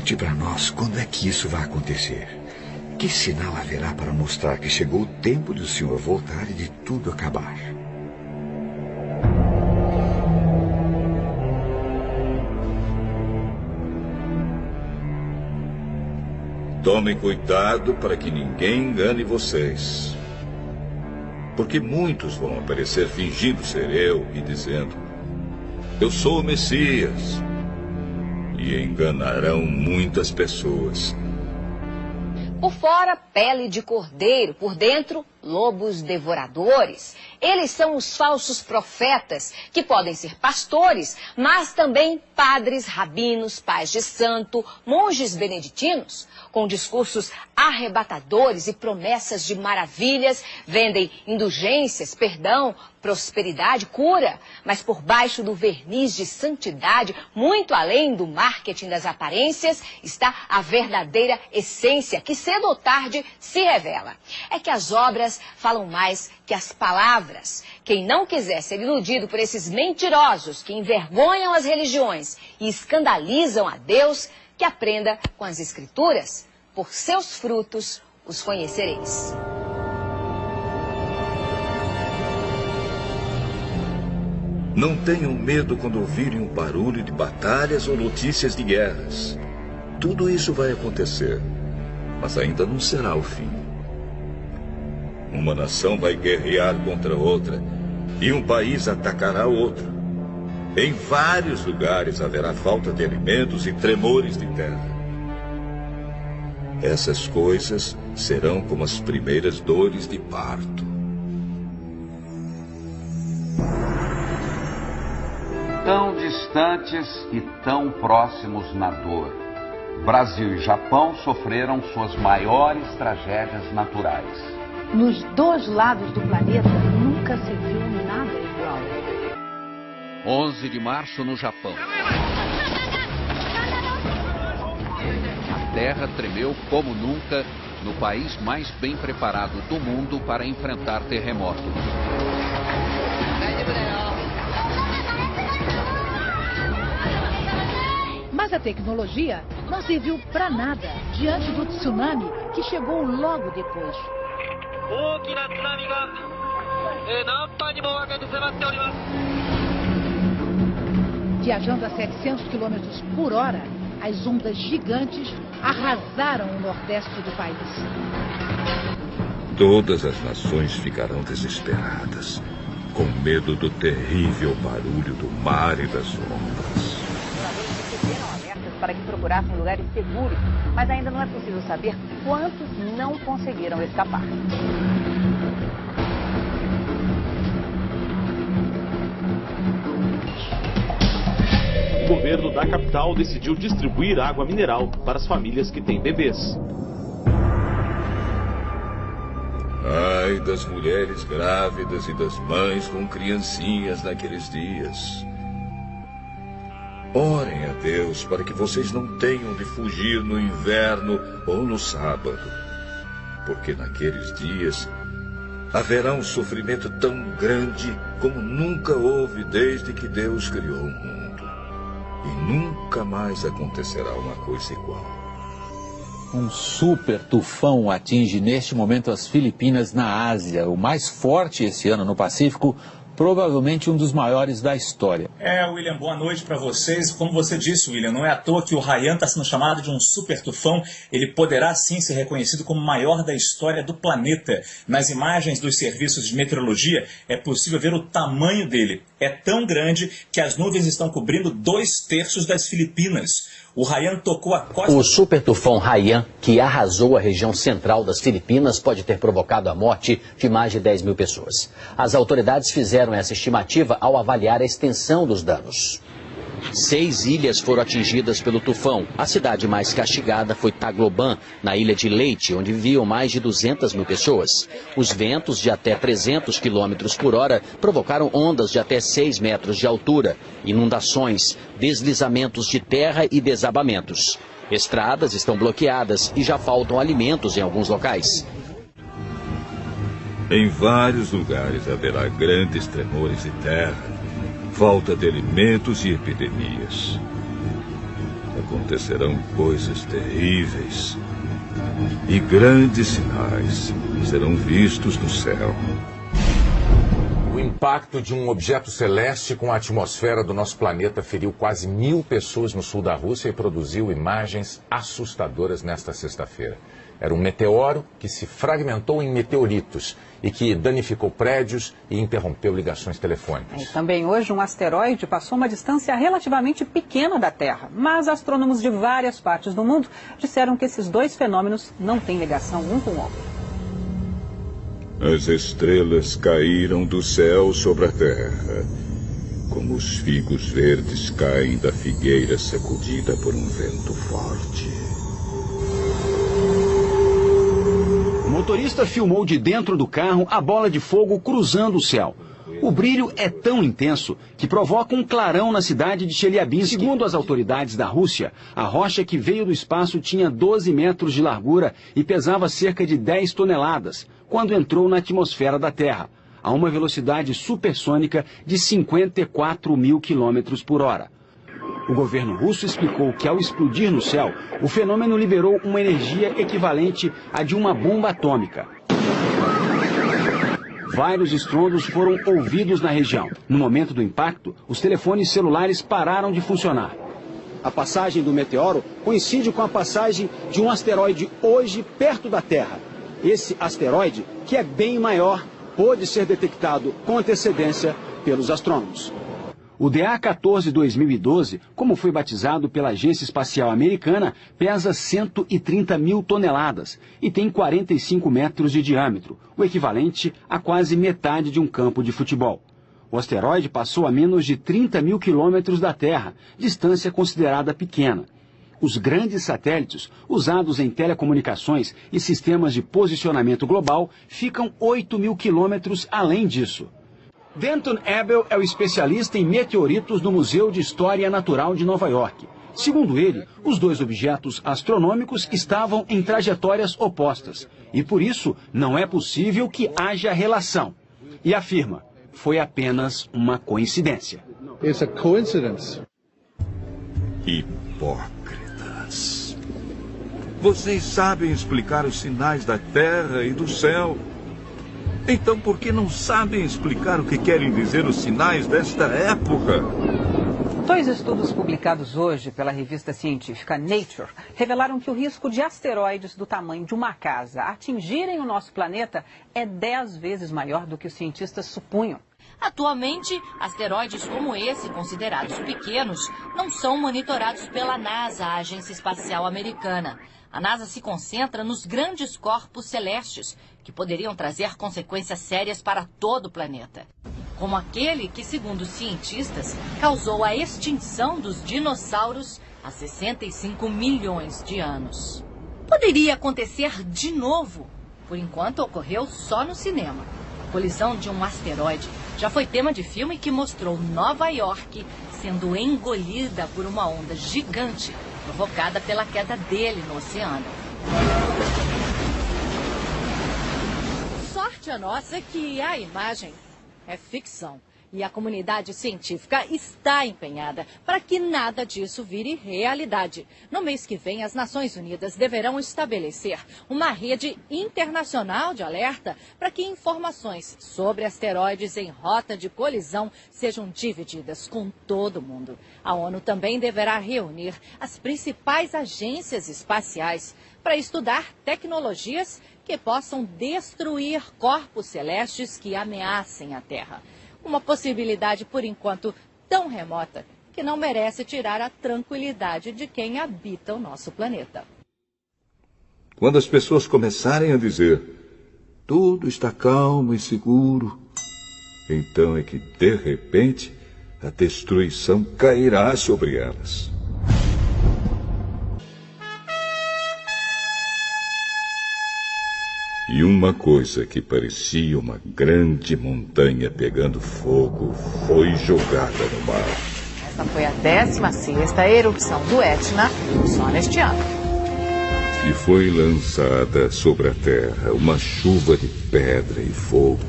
Conte para nós quando é que isso vai acontecer. Que sinal haverá para mostrar que chegou o tempo de o senhor voltar e de tudo acabar? Tomem cuidado para que ninguém engane vocês. Porque muitos vão aparecer fingindo ser eu e dizendo: eu sou o Messias. E enganarão muitas pessoas. Por fora, pele de cordeiro, por dentro, lobos devoradores. Eles são os falsos profetas, que podem ser pastores, mas também padres, rabinos, pais de santo, monges beneditinos. Com discursos arrebatadores e promessas de maravilhas, vendem indulgências, perdão, prosperidade, cura. Mas por baixo do verniz de santidade, muito além do marketing das aparências, está a verdadeira essência, que cedo ou tarde se revela. É que as obras falam mais que as palavras. Quem não quiser ser iludido por esses mentirosos que envergonham as religiões e escandalizam a Deus, que aprenda com as Escrituras. Por seus frutos os conhecereis. Não tenham medo quando ouvirem um barulho de batalhas ou notícias de guerras. Tudo isso vai acontecer, mas ainda não será o fim. Uma nação vai guerrear contra outra e um país atacará outro. Em vários lugares haverá falta de alimentos e tremores de terra. Essas coisas serão como as primeiras dores de parto. Tão distantes e tão próximos na dor, Brasil e Japão sofreram suas maiores tragédias naturais. Nos dois lados do planeta nunca se viu nada igual. 11 de março no Japão. A terra tremeu como nunca no país mais bem preparado do mundo para enfrentar terremotos. Mas a tecnologia não serviu para nada diante do tsunami que chegou logo depois. Viajando a 700 km por hora, as ondas gigantes arrasaram o nordeste do país. Todas as nações ficarão desesperadas, com medo do terrível barulho do mar e das ondas. Para que procurassem lugares seguros, mas ainda não é possível saber quantos não conseguiram escapar. O governo da capital decidiu distribuir água mineral para as famílias que têm bebês. Ai das mulheres grávidas e das mães com criancinhas naqueles dias. Orem a Deus para que vocês não tenham de fugir no inverno ou no sábado, porque naqueles dias haverá um sofrimento tão grande como nunca houve desde que Deus criou o mundo. E nunca mais acontecerá uma coisa igual. Um super tufão atinge neste momento as Filipinas na Ásia, o mais forte esse ano no Pacífico, provavelmente um dos maiores da história. William, boa noite para vocês. Como você disse, William, não é à toa que o Haiyan está sendo chamado de um super tufão. Ele poderá sim ser reconhecido como o maior da história do planeta. Nas imagens dos serviços de meteorologia é possível ver o tamanho dele. É tão grande que as nuvens estão cobrindo 2/3 das Filipinas. O Haiyan tocou a costa... O super tufão Haiyan, que arrasou a região central das Filipinas, pode ter provocado a morte de mais de 10 mil pessoas. As autoridades fizeram essa estimativa ao avaliar a extensão dos danos. 6 ilhas foram atingidas pelo tufão. A cidade mais castigada foi Tagloban, na ilha de Leyte, onde viviam mais de 200 mil pessoas. Os ventos de até 300 km por hora provocaram ondas de até 6 metros de altura, inundações, deslizamentos de terra e desabamentos. Estradas estão bloqueadas e já faltam alimentos em alguns locais. Em vários lugares haverá grandes tremores de terra, falta de alimentos e epidemias. acontecerão coisas terríveis e grandes sinais serão vistos no céu. O impacto de um objeto celeste com a atmosfera do nosso planeta feriu quase 1000 pessoas no sul da Rússia e produziu imagens assustadoras nesta sexta-feira. Era um meteoro que se fragmentou em meteoritos e que danificou prédios e interrompeu ligações telefônicas. Também hoje um asteroide passou uma distância relativamente pequena da Terra, mas astrônomos de várias partes do mundo disseram que esses dois fenômenos não têm ligação um com o outro. As estrelas caíram do céu sobre a terra, como os figos verdes caem da figueira sacudida por um vento forte. O motorista filmou de dentro do carro a bola de fogo cruzando o céu. O brilho é tão intenso que provoca um clarão na cidade de Chelyabinsk. Segundo as autoridades da Rússia, a rocha que veio do espaço tinha 12 metros de largura e pesava cerca de 10 toneladas, quando entrou na atmosfera da Terra, a uma velocidade supersônica de 54 mil quilômetros por hora. O governo russo explicou que, ao explodir no céu, o fenômeno liberou uma energia equivalente à de uma bomba atômica. Vários estrondos foram ouvidos na região. No momento do impacto, os telefones celulares pararam de funcionar. A passagem do meteoro coincide com a passagem de um asteroide hoje perto da Terra. Esse asteroide, que é bem maior, pôde ser detectado com antecedência pelos astrônomos. O DA-14 2012, como foi batizado pela Agência Espacial Americana, pesa 130 mil toneladas e tem 45 metros de diâmetro, o equivalente a quase metade de um campo de futebol. O asteroide passou a menos de 30 mil quilômetros da Terra, distância considerada pequena. Os grandes satélites, usados em telecomunicações e sistemas de posicionamento global, ficam 8 mil quilômetros além disso. Denton Abel é o especialista em meteoritos do Museu de História Natural de Nova York. Segundo ele, os dois objetos astronômicos estavam em trajetórias opostas e, por isso, não é possível que haja relação. E afirma, foi apenas uma coincidência. It's a coincidence. Hipócritas. Vocês sabem explicar os sinais da Terra e do céu. Então, por que não sabem explicar o que querem dizer os sinais desta época? Dois estudos publicados hoje pela revista científica Nature revelaram que o risco de asteroides do tamanho de uma casa atingirem o nosso planeta é 10 vezes maior do que os cientistas supunham. Atualmente, asteroides como esse, considerados pequenos, não são monitorados pela NASA, a Agência Espacial Americana. A NASA se concentra nos grandes corpos celestes, que poderiam trazer consequências sérias para todo o planeta. Como aquele que, segundo os cientistas, causou a extinção dos dinossauros há 65 milhões de anos. Poderia acontecer de novo. Por enquanto, ocorreu só no cinema. A colisão de um asteroide já foi tema de filme que mostrou Nova York sendo engolida por uma onda gigante provocada pela queda dele no oceano. Sorte a nossa que a imagem é ficção. E a comunidade científica está empenhada para que nada disso vire realidade. No mês que vem, as Nações Unidas deverão estabelecer uma rede internacional de alerta para que informações sobre asteroides em rota de colisão sejam divididas com todo mundo. A ONU também deverá reunir as principais agências espaciais para estudar tecnologias que possam destruir corpos celestes que ameacem a Terra. Uma possibilidade, por enquanto, tão remota que não merece tirar a tranquilidade de quem habita o nosso planeta. Quando as pessoas começarem a dizer tudo está calmo e seguro, então é que, de repente, a destruição cairá sobre elas. E uma coisa que parecia uma grande montanha pegando fogo foi jogada no mar. Essa foi a 16ª erupção do Etna só neste ano. E foi lançada sobre a terra uma chuva de pedra e fogo,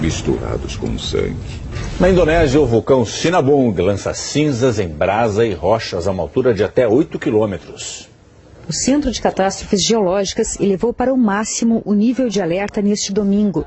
misturados com sangue. Na Indonésia, o vulcão Sinabung lança cinzas em brasa e rochas a uma altura de até 8 quilômetros. O Centro de Catástrofes Geológicas elevou para o máximo o nível de alerta neste domingo.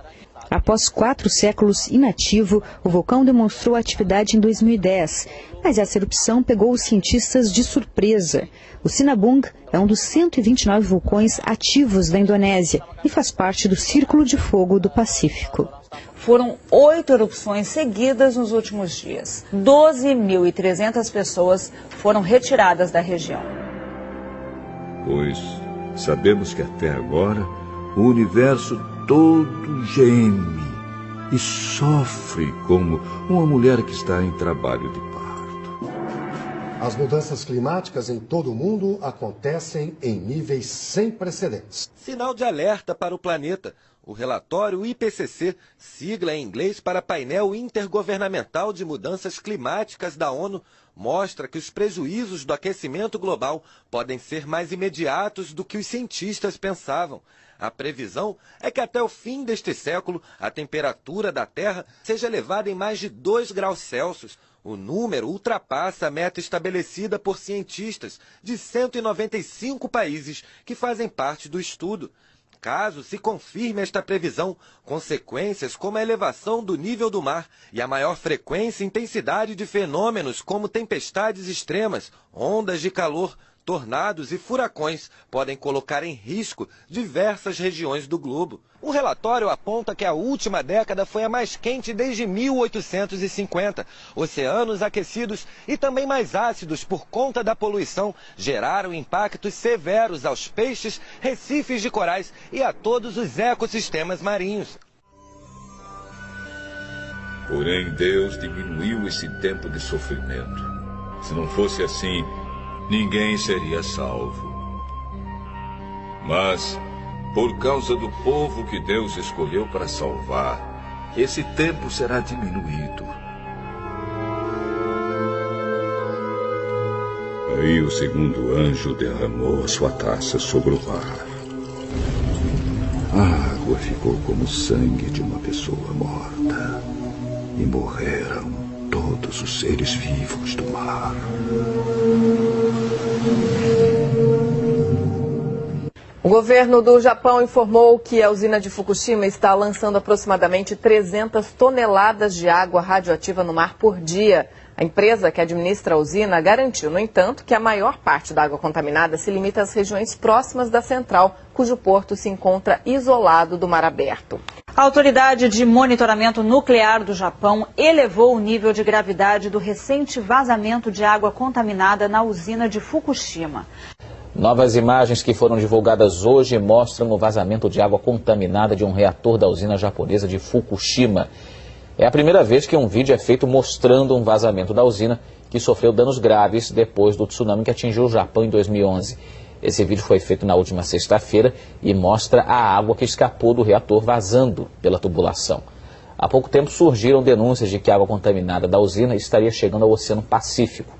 Após 4 séculos inativo, o vulcão demonstrou atividade em 2010, mas essa erupção pegou os cientistas de surpresa. O Sinabung é um dos 129 vulcões ativos da Indonésia e faz parte do Círculo de Fogo do Pacífico. Foram 8 erupções seguidas nos últimos dias. 12.300 pessoas foram retiradas da região. Pois sabemos que até agora o universo todo geme e sofre como uma mulher que está em trabalho de parto. As mudanças climáticas em todo o mundo acontecem em níveis sem precedentes. Sinal de alerta para o planeta. O relatório IPCC, sigla em inglês para Painel Intergovernamental de Mudanças Climáticas da ONU, mostra que os prejuízos do aquecimento global podem ser mais imediatos do que os cientistas pensavam. A previsão é que até o fim deste século a temperatura da Terra seja elevada em mais de 2 graus Celsius. O número ultrapassa a meta estabelecida por cientistas de 195 países que fazem parte do estudo. Caso se confirme esta previsão, consequências como a elevação do nível do mar e a maior frequência e intensidade de fenômenos como tempestades extremas, ondas de calor, tornados e furacões podem colocar em risco diversas regiões do globo. O relatório aponta que a última década foi a mais quente desde 1850. Oceanos aquecidos e também mais ácidos por conta da poluição geraram impactos severos aos peixes, recifes de corais e a todos os ecossistemas marinhos. Porém, Deus diminuiu esse tempo de sofrimento. Se não fosse assim, ninguém seria salvo. Mas, por causa do povo que Deus escolheu para salvar, esse tempo será diminuído. Aí o segundo anjo derramou a sua taça sobre o mar. A água ficou como o sangue de uma pessoa morta. E morreram todos os seres vivos do mar. O governo do Japão informou que a usina de Fukushima está lançando aproximadamente 300 toneladas de água radioativa no mar por dia. A empresa que administra a usina garantiu, no entanto, que a maior parte da água contaminada se limita às regiões próximas da central, cujo porto se encontra isolado do mar aberto. A Autoridade de Monitoramento Nuclear do Japão elevou o nível de gravidade do recente vazamento de água contaminada na usina de Fukushima. Novas imagens que foram divulgadas hoje mostram o vazamento de água contaminada de um reator da usina japonesa de Fukushima. É a primeira vez que um vídeo é feito mostrando um vazamento da usina que sofreu danos graves depois do tsunami que atingiu o Japão em 2011. Esse vídeo foi feito na última sexta-feira e mostra a água que escapou do reator vazando pela tubulação. Há pouco tempo surgiram denúncias de que a água contaminada da usina estaria chegando ao Oceano Pacífico.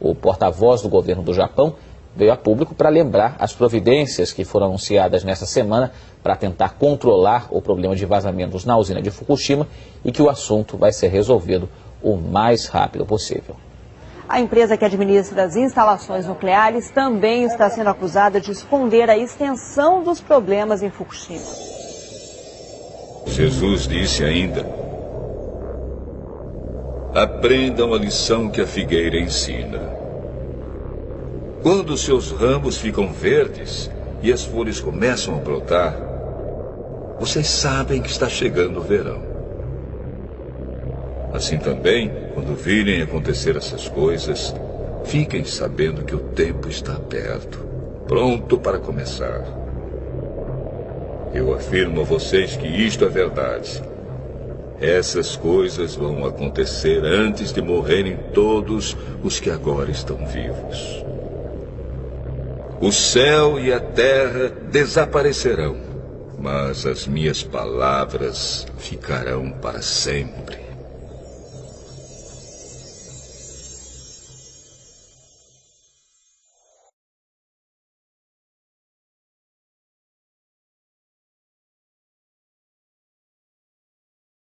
O porta-voz do governo do Japão veio a público para lembrar as providências que foram anunciadas nesta semana para tentar controlar o problema de vazamentos na usina de Fukushima e que o assunto vai ser resolvido o mais rápido possível. A empresa que administra as instalações nucleares também está sendo acusada de esconder a extensão dos problemas em Fukushima. Jesus disse ainda: aprendam a lição que a figueira ensina. Quando seus ramos ficam verdes e as folhas começam a brotar, vocês sabem que está chegando o verão. Assim também, quando virem acontecer essas coisas, fiquem sabendo que o tempo está perto, pronto para começar. Eu afirmo a vocês que isto é verdade. Essas coisas vão acontecer antes de morrerem todos os que agora estão vivos. O céu e a terra desaparecerão, mas as minhas palavras ficarão para sempre.